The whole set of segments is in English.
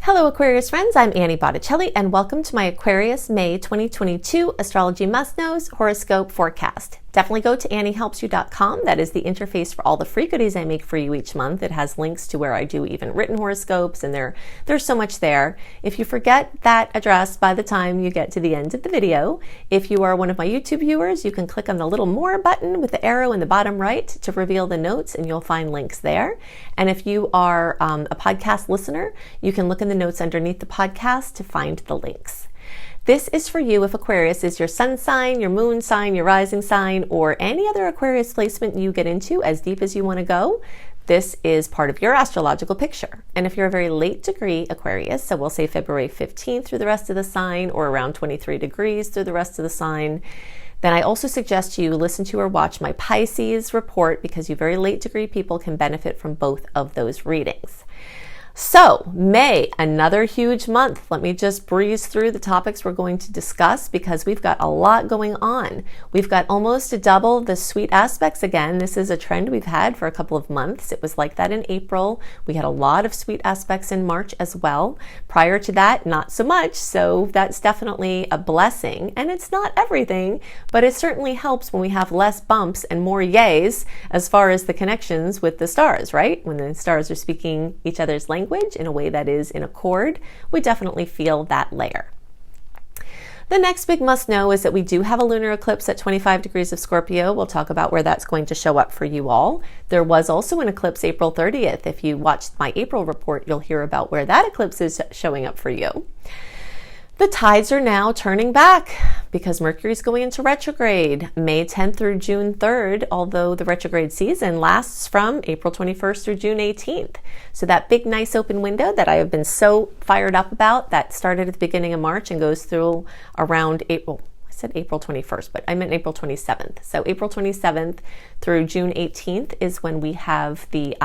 Hello Aquarius friends, I'm Annie Botticelli and welcome to my Aquarius May 2022 Astrology Must Knows Horoscope Forecast. Definitely go to anniehelpsyou.com. That is the interface for all the free goodies I make for you each month. It has links to where I do even written horoscopes and there's so much there. If you forget that address by the time you get to the end of the video, if you are one of my YouTube viewers, you can click on the little more button with the arrow in the bottom right to reveal the notes and you'll find links there. And if you are a podcast listener, you can look in the notes underneath the podcast to find the links. This is for you if Aquarius is your sun sign, your moon sign, your rising sign, or any other Aquarius placement you get into as deep as you want to go. This is part of your astrological picture. And if you're a very late degree Aquarius, so we'll say February 15th through the rest of the sign or around 23 degrees through the rest of the sign, then I also suggest you listen to or watch my Pisces report because you very late degree people can benefit from both of those readings. So, May, another huge month. Let me just breeze through the topics we're going to discuss because we've got a lot going on. We've got almost double the sweet aspects again. This is a trend we've had for a couple of months. It was like that in April. We had a lot of sweet aspects in March as well. Prior to that, not so much. So that's definitely a blessing. And it's not everything, but it certainly helps when we have less bumps and more yays as far as the connections with the stars, right? When the stars are speaking each other's language in a way that is in accord, we definitely feel that layer. The next big must know is that we do have a lunar eclipse at 25 degrees of Scorpio. We'll talk about where that's going to show up for you all. There was also an eclipse April 30th. If you watched my April report, you'll hear about where that eclipse is showing up for you. The tides are now turning back because Mercury is going into retrograde May 10th through June 3rd, although the retrograde season lasts from April 21st through June 18th. So that big, nice open window that I have been so fired up about that started at the beginning of March and goes through around April. I said April 21st, but I meant April 27th. So April 27th through June 18th is when we have the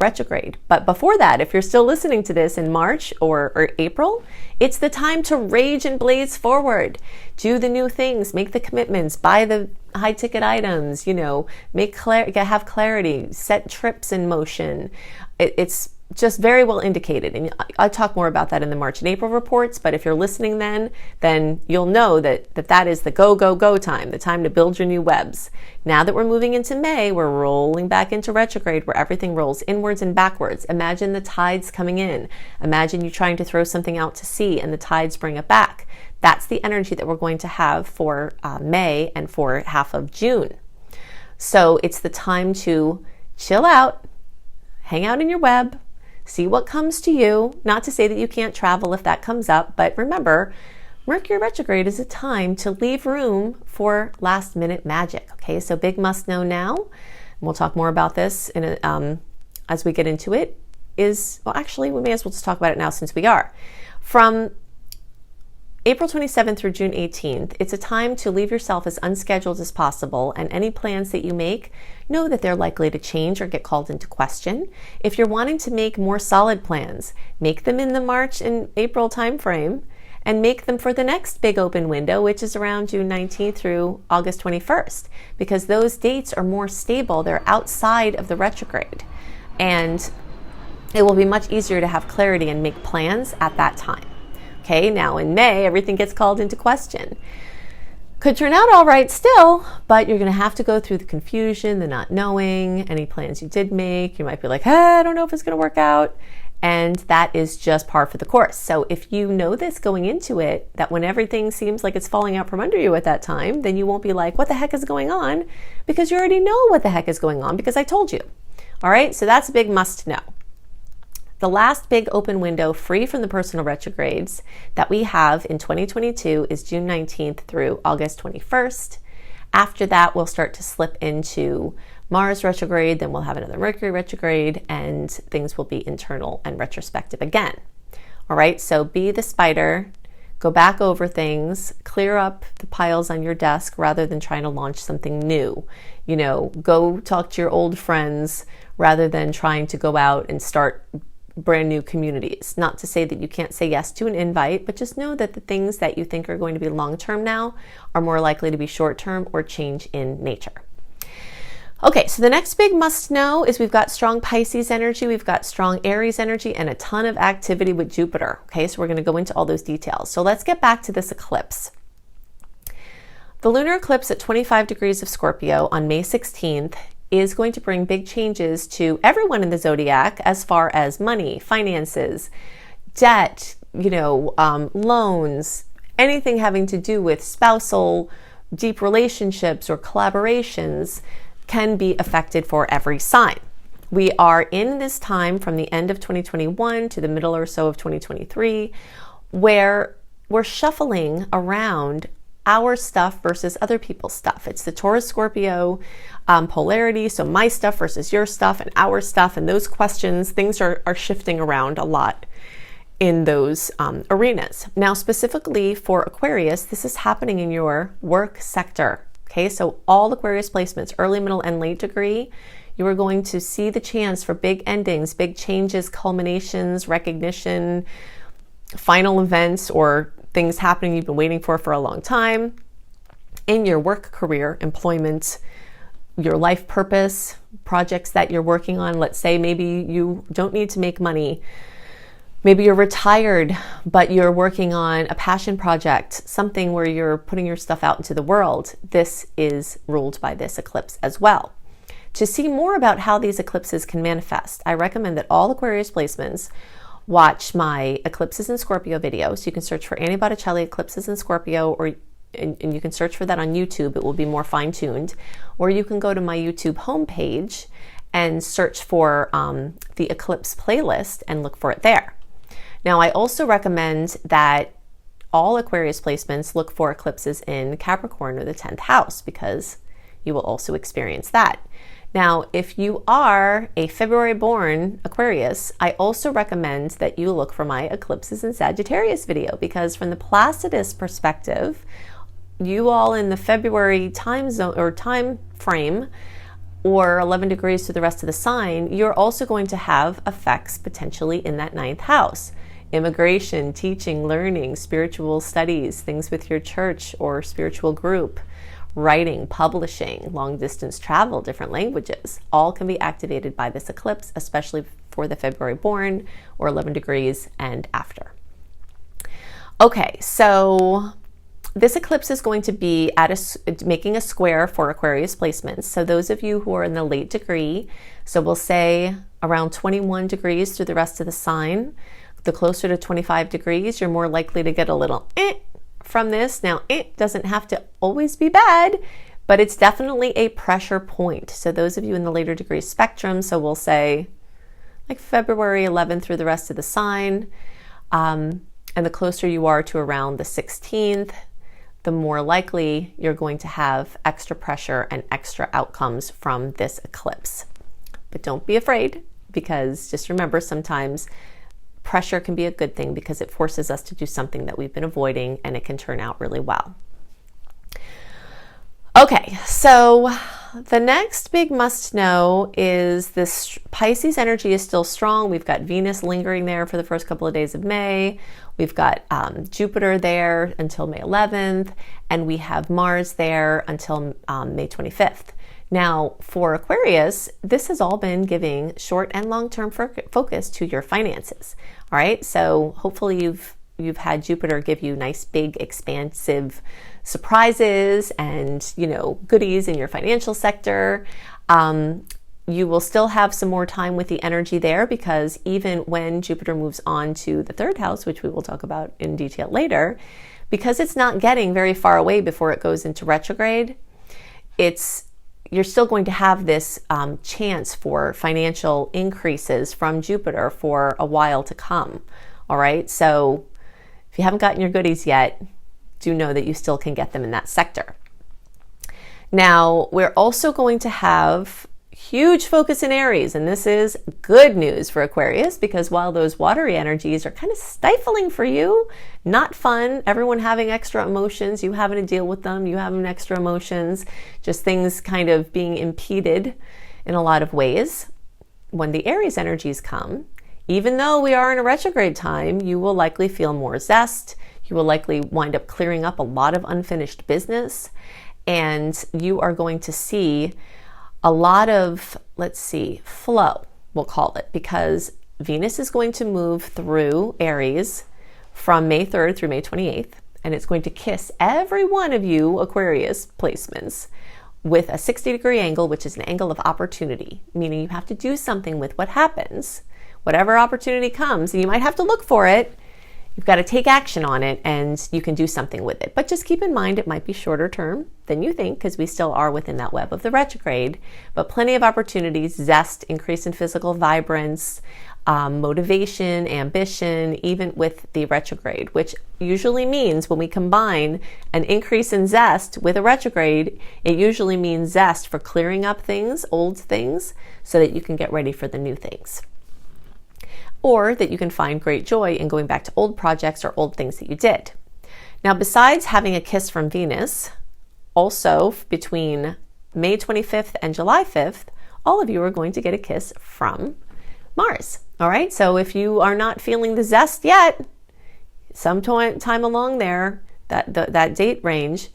retrograde. But before that, if you're still listening to this in March or April, it's the time to rage and blaze forward. Do the new things, make the commitments, buy the high ticket items, have clarity, set trips in motion. It's just very well indicated. And I'll talk more about that in the March and April reports. But if you're listening then you'll know that is the go time, the time to build your new webs. Now that we're moving into May, we're rolling back into retrograde where everything rolls inwards and backwards. Imagine the tides coming in. Imagine you trying to throw something out to sea and the tides bring it back. That's the energy that we're going to have for May and for half of June. So it's the time to chill out, hang out in your web, see what comes to you. Not to say that you can't travel if that comes up, but remember, Mercury retrograde is a time to leave room for last minute magic. Okay, so big must know now, and we'll talk more about this as we get into it, actually we may as well just talk about it now since we are. From April 27th through June 18th, it's a time to leave yourself as unscheduled as possible, and any plans that you make, know that they're likely to change or get called into question. If you're wanting to make more solid plans, make them in the March and April timeframe, and make them for the next big open window, which is around June 19th through August 21st, because those dates are more stable. They're outside of the retrograde, and it will be much easier to have clarity and make plans at that time. Okay, now in May, everything gets called into question. Could turn out all right still, but you're going to have to go through the confusion, the not knowing, any plans you did make. You might be like, hey, I don't know if it's going to work out. And that is just par for the course. So if you know this going into it, that when everything seems like it's falling out from under you at that time, then you won't be like, what the heck is going on? Because you already know what the heck is going on because I told you. All right, so that's a big must know. The last big open window free from the personal retrogrades that we have in 2022 is June 19th through August 21st. After that, we'll start to slip into Mars retrograde, then we'll have another Mercury retrograde, and things will be internal and retrospective again. All right, so be the spider, go back over things, clear up the piles on your desk rather than trying to launch something new. Go talk to your old friends rather than trying to go out and start brand new communities. Not to say that you can't say yes to an invite, but just know that the things that you think are going to be long-term now are more likely to be short-term or change in nature. Okay, so the next big must know is we've got strong Pisces energy, we've got strong Aries energy, and a ton of activity with Jupiter. Okay, so we're going to go into all those details. So let's get back to this eclipse. The lunar eclipse at 25 degrees of Scorpio on May 16th is going to bring big changes to everyone in the zodiac as far as money, finances, debt, loans, anything having to do with spousal, deep relationships or collaborations can be affected for every sign. We are in this time from the end of 2021 to the middle or so of 2023, where we're shuffling around our stuff versus other people's stuff. It's the Taurus Scorpio polarity, so my stuff versus your stuff and our stuff, and those questions, things are shifting around a lot in those arenas. Now, specifically for Aquarius, this is happening in your work sector. Okay, so all Aquarius placements, early, middle, and late degree, you are going to see the chance for big endings, big changes, culminations, recognition, final events, or things happening you've been waiting for a long time in your work career, employment, your life purpose, projects that you're working on. Let's say maybe you don't need to make money. Maybe you're retired, but you're working on a passion project, something where you're putting your stuff out into the world. This is ruled by this eclipse as well. To see more about how these eclipses can manifest, I recommend that all Aquarius placements watch my Eclipses in Scorpio video. So you can search for Annie Botticelli Eclipses in Scorpio, and you can search for that on YouTube. It will be more fine-tuned. Or you can go to my YouTube homepage and search for the Eclipse playlist and look for it there. Now, I also recommend that all Aquarius placements look for eclipses in Capricorn or the 10th house, because you will also experience that. Now, if you are a February born Aquarius, I also recommend that you look for my Eclipses in Sagittarius video, because from the Placidus perspective, you all in the February time zone or time frame, or 11 degrees to the rest of the sign, you're also going to have effects potentially in that 9th house. Immigration, teaching, learning, spiritual studies, things with your church or spiritual group, writing, publishing, long distance travel, different languages, all can be activated by this eclipse, especially for the February born or 11 degrees and after. Okay, so this eclipse is going to be making a square for Aquarius placements. So those of you who are in the late degree, so we'll say around 21 degrees through the rest of the sign, the closer to 25 degrees, you're more likely to get a little from this. Now, it doesn't have to always be bad, but it's definitely a pressure point. So those of you in the later degree spectrum, so we'll say like February 11th through the rest of the sign, and the closer you are to around the 16th, the more likely you're going to have extra pressure and extra outcomes from this eclipse. But don't be afraid, because just remember, sometimes pressure can be a good thing because it forces us to do something that we've been avoiding, and it can turn out really well. Okay, so the next big must know is this Pisces energy is still strong. We've got Venus lingering there for the first couple of days of May. We've got Jupiter there until May 11th, and we have Mars there until May 25th. Now, for Aquarius, this has all been giving short and long-term focus to your finances. All right, so hopefully you've had Jupiter give you nice, big, expansive surprises and goodies in your financial sector. You will still have some more time with the energy there, because even when Jupiter moves on to the 3rd house, which we will talk about in detail later, because it's not getting very far away before it goes into retrograde, you're still going to have this chance for financial increases from Jupiter for a while to come. All right, so if you haven't gotten your goodies yet, do know that you still can get them in that sector. Now, we're also going to have huge focus in Aries, and this is good news for Aquarius, because while those watery energies are kind of stifling for you, not fun, everyone having extra emotions, you having to deal with them, you having extra emotions, just things kind of being impeded in a lot of ways. When the Aries energies come, even though we are in a retrograde time, you will likely feel more zest, you will likely wind up clearing up a lot of unfinished business, and you are going to see a lot of, let's see, flow, we'll call it, because Venus is going to move through Aries from May 3rd through May 28th, and it's going to kiss every one of you Aquarius placements with a 60-degree angle, which is an angle of opportunity, meaning you have to do something with what happens. Whatever opportunity comes, and you might have to look for it, you've got to take action on it, and you can do something with it. But just keep in mind it might be shorter term than you think, because we still are within that web of the retrograde, but plenty of opportunities, zest, increase in physical vibrance, motivation, ambition, even with the retrograde, which usually means when we combine an increase in zest with a retrograde, it usually means zest for clearing up things, old things, so that you can get ready for the new things. Or that you can find great joy in going back to old projects or old things that you did. Now, besides having a kiss from Venus, also between May 25th and July 5th, all of you are going to get a kiss from Mars. All right, so if you are not feeling the zest yet, sometime along there, that date range,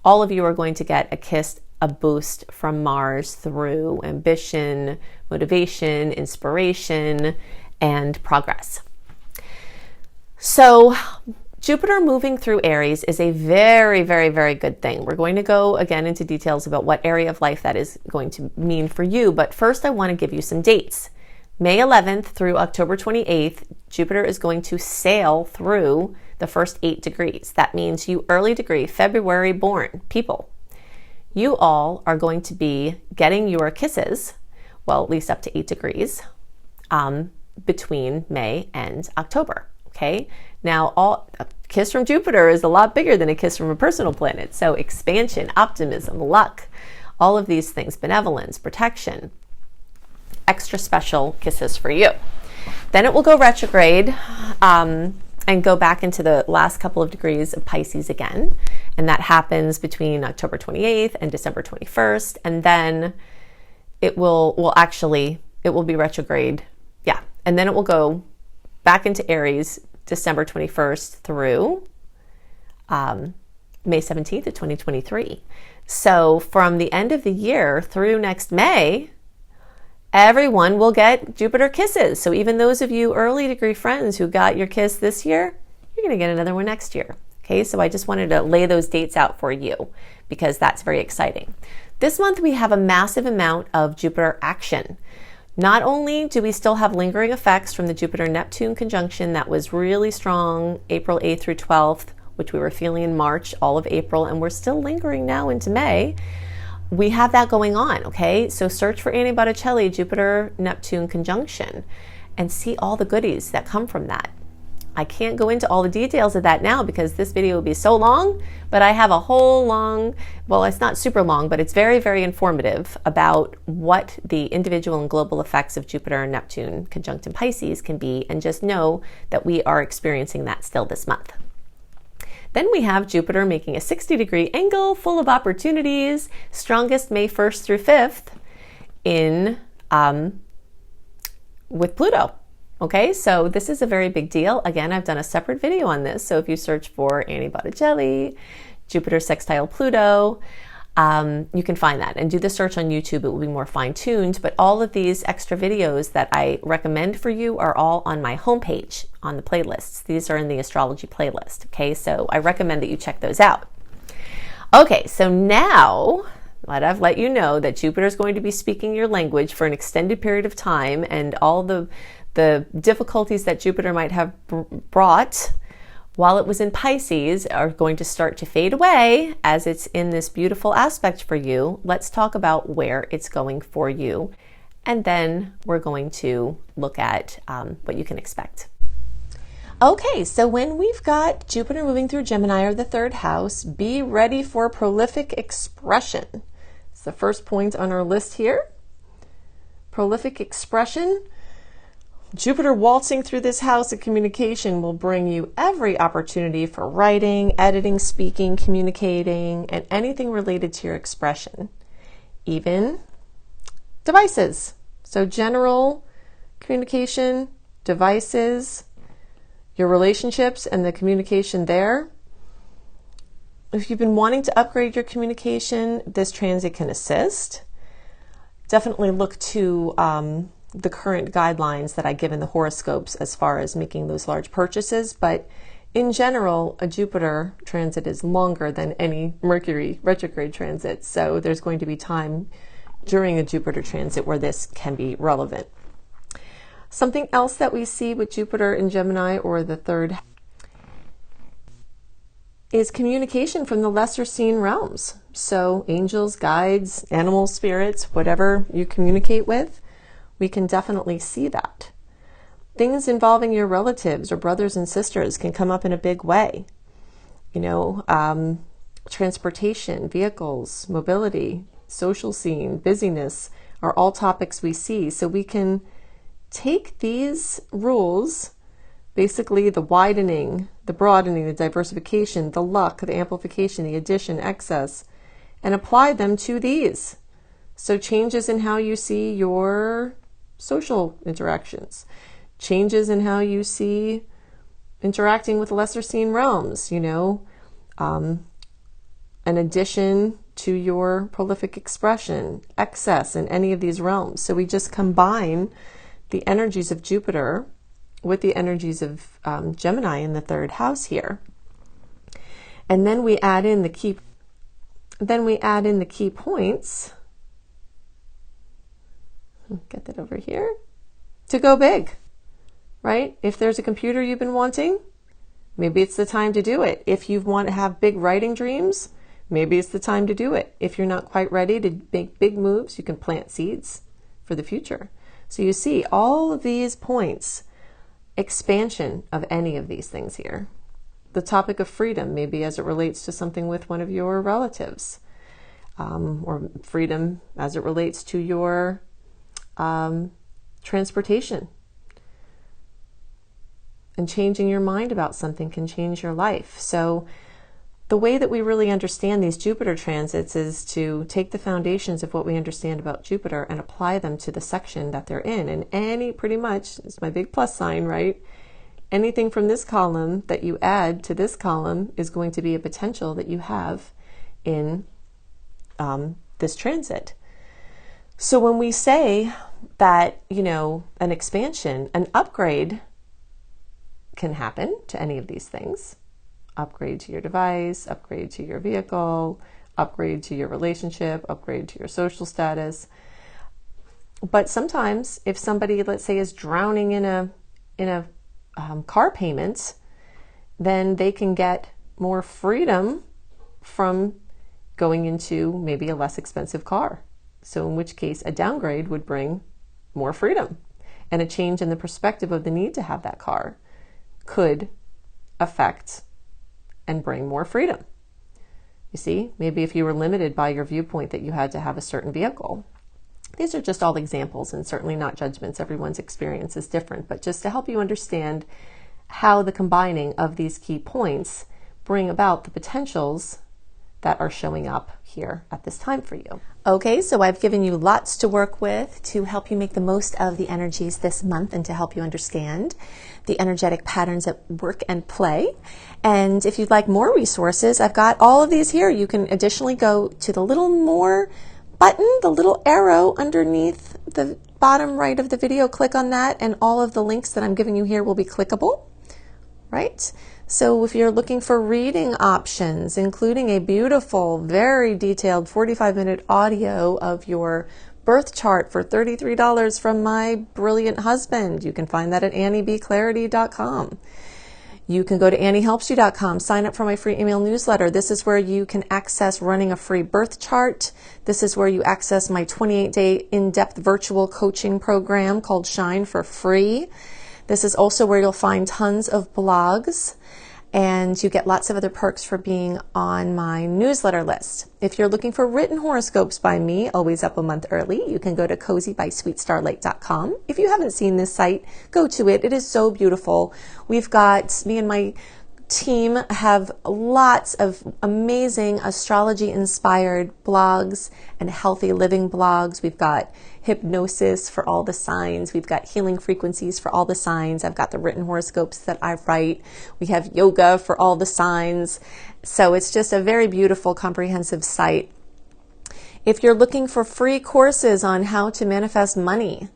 all of you are going to get a kiss, a boost from Mars through ambition, motivation, inspiration, and progress. So Jupiter moving through Aries is a very, very, very good thing. We're going to go again into details about what area of life that is going to mean for you, but first I want to give you some dates. May 11th through October 28th, Jupiter is going to sail through the first 8 degrees. That means you early degree, February born people, you all are going to be getting your kisses, well, at least up to 8 degrees, between May and October. Okay. Now, a kiss from Jupiter is a lot bigger than a kiss from a personal planet. So expansion, optimism, luck, all of these things, benevolence, protection, extra special kisses for you. Then it will go retrograde and go back into the last couple of degrees of Pisces again. And that happens between October 28th and December 21st. And then it will be retrograde. Yeah. And then it will go back into Aries December 21st through May 17th of 2023. So from the end of the year through next May, everyone will get Jupiter kisses. So even those of you early degree friends who got your kiss this year, you're going to get another one next year. Okay, so I just wanted to lay those dates out for you because that's very exciting. This month we have a massive amount of Jupiter action. Not only do we still have lingering effects from the Jupiter-Neptune conjunction that was really strong April 8th through 12th, which we were feeling in March, all of April, and we're still lingering now into May. We have that going on, okay? So search for Annie Botticelli, Jupiter-Neptune conjunction, and see all the goodies that come from that. I can't go into all the details of that now because this video will be so long, but I have a whole long, well, it's not super long, but it's very, very informative about what the individual and global effects of Jupiter and Neptune conjunct in Pisces can be, and just know that we are experiencing that still this month. Then we have Jupiter making a 60-degree angle full of opportunities, strongest May 1st through 5th with Pluto. Okay, so this is a very big deal. Again, I've done a separate video on this. So if you search for Annie Botticelli, Jupiter sextile Pluto, you can find that. And do the search on YouTube. It will be more fine-tuned. But all of these extra videos that I recommend for you are all on my homepage on the playlists. These are in the astrology playlist. Okay, so I recommend that you check those out. Okay, so now I've let you know that Jupiter is going to be speaking your language for an extended period of time, and all the difficulties that Jupiter might have brought while it was in Pisces are going to start to fade away as it's in this beautiful aspect for you. Let's talk about where it's going for you, and then we're going to look at what you can expect. Okay, so when we've got Jupiter moving through Gemini or the 3rd house, be ready for prolific expression. It's the first point on our list here. Prolific expression. Jupiter waltzing through this house of communication will bring you every opportunity for writing, editing, speaking, communicating, and anything related to your expression. Even devices. So general communication, devices, your relationships and the communication there. If you've been wanting to upgrade your communication, this transit can assist. definitely look to the current guidelines that I give in the horoscopes as far as making those large purchases. But in general, a Jupiter transit is longer than any Mercury retrograde transit. So there's going to be time during a Jupiter transit where this can be relevant. Something else that we see with Jupiter in Gemini, or the third, is communication from the lesser seen realms. So angels, guides, animal spirits, whatever you communicate with, we can definitely see that. Things involving your relatives or brothers and sisters can come up in a big way. You know, transportation, vehicles, mobility, social scene, busyness are all topics we see. So we can take these rules, basically the widening, the broadening, the diversification, the luck, the amplification, the addition, excess, and apply them to these. So changes in how you see your social interactions, changes in how you see interacting with lesser seen realms, you know, an addition to your prolific expression, excess in any of these realms. So we just combine the energies of Jupiter with the energies of Gemini in the third house here. And then we add in the key points. Get that over here. To go big, right? If there's a computer you've been wanting, maybe it's the time to do it. If you want to have big writing dreams, maybe it's the time to do it. If you're not quite ready to make big moves, you can plant seeds for the future. So you see all of these points, expansion of any of these things here. The topic of freedom, maybe as it relates to something with one of your relatives, or freedom as it relates to your transportation. And changing your mind about something can change your life. So the way that we really understand these Jupiter transits is to take the foundations of what we understand about Jupiter and apply them to the section that they're in. And any, pretty much, it's my big plus sign, right? Anything from this column that you add to this column is going to be a potential that you have in this transit. So when we say that, you know, an expansion, an upgrade can happen to any of these things. Upgrade to your device, upgrade to your vehicle, upgrade to your relationship, upgrade to your social status. But sometimes if somebody, let's say, is drowning in a car payment, then they can get more freedom from going into maybe a less expensive car. So in which case a downgrade would bring more freedom, and a change in the perspective of the need to have that car could affect and bring more freedom. You see, maybe if you were limited by your viewpoint that you had to have a certain vehicle. These are just all examples and certainly not judgments. Everyone's experience is different, but just to help you understand how the combining of these key points bring about the potentials that are showing up here at this time for you. Okay, so I've given you lots to work with to help you make the most of the energies this month and to help you understand the energetic patterns at work and play. And if you'd like more resources, I've got all of these here. You can additionally go to the little more button, the little arrow underneath the bottom right of the video. Click on that, and all of the links that I'm giving you here will be clickable, right? So if you're looking for reading options, including a beautiful, very detailed 45-minute audio of your birth chart for $33 from my brilliant husband, you can find that at anniebclarity.com. You can go to anniehelpsyou.com, sign up for my free email newsletter. This is where you can access running a free birth chart. This is where you access my 28-day in-depth virtual coaching program called Shine for free. This is also where you'll find tons of blogs, and you get lots of other perks for being on my newsletter list. If you're looking for written horoscopes by me, always up a month early, you can go to cozybysweetstarlight.com. If you haven't seen this site, go to it. It is so beautiful. We've got, me and my team have lots of amazing astrology-inspired blogs and healthy living blogs. We've got hypnosis for all the signs. We've got healing frequencies for all the signs. I've got the written horoscopes that I write. We have yoga for all the signs. So it's just a very beautiful, comprehensive site. If you're looking for free courses on how to manifest money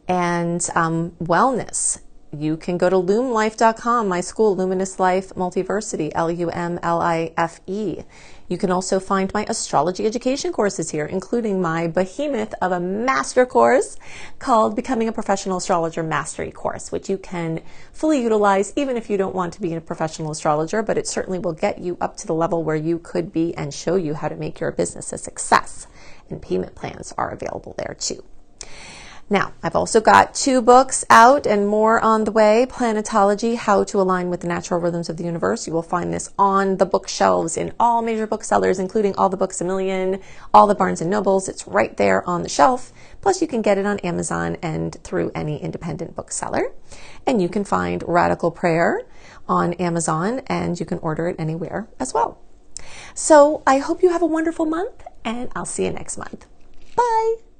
and wellness, you can go to lumlife.com, my school, Luminous Life Multiversity, LUMLIFE. You can also find my astrology education courses here, including my behemoth of a master course called Becoming a Professional Astrologer Mastery Course, which you can fully utilize even if you don't want to be a professional astrologer, but it certainly will get you up to the level where you could be and show you how to make your business a success. And payment plans are available there too. Now, I've also got 2 books out and more on the way. Planetology, How to Align with the Natural Rhythms of the Universe. You will find this on the bookshelves in all major booksellers, including all the Books A Million, all the Barnes & Nobles. It's right there on the shelf. Plus, you can get it on Amazon and through any independent bookseller. And you can find Radical Prayer on Amazon, and you can order it anywhere as well. So I hope you have a wonderful month, and I'll see you next month. Bye!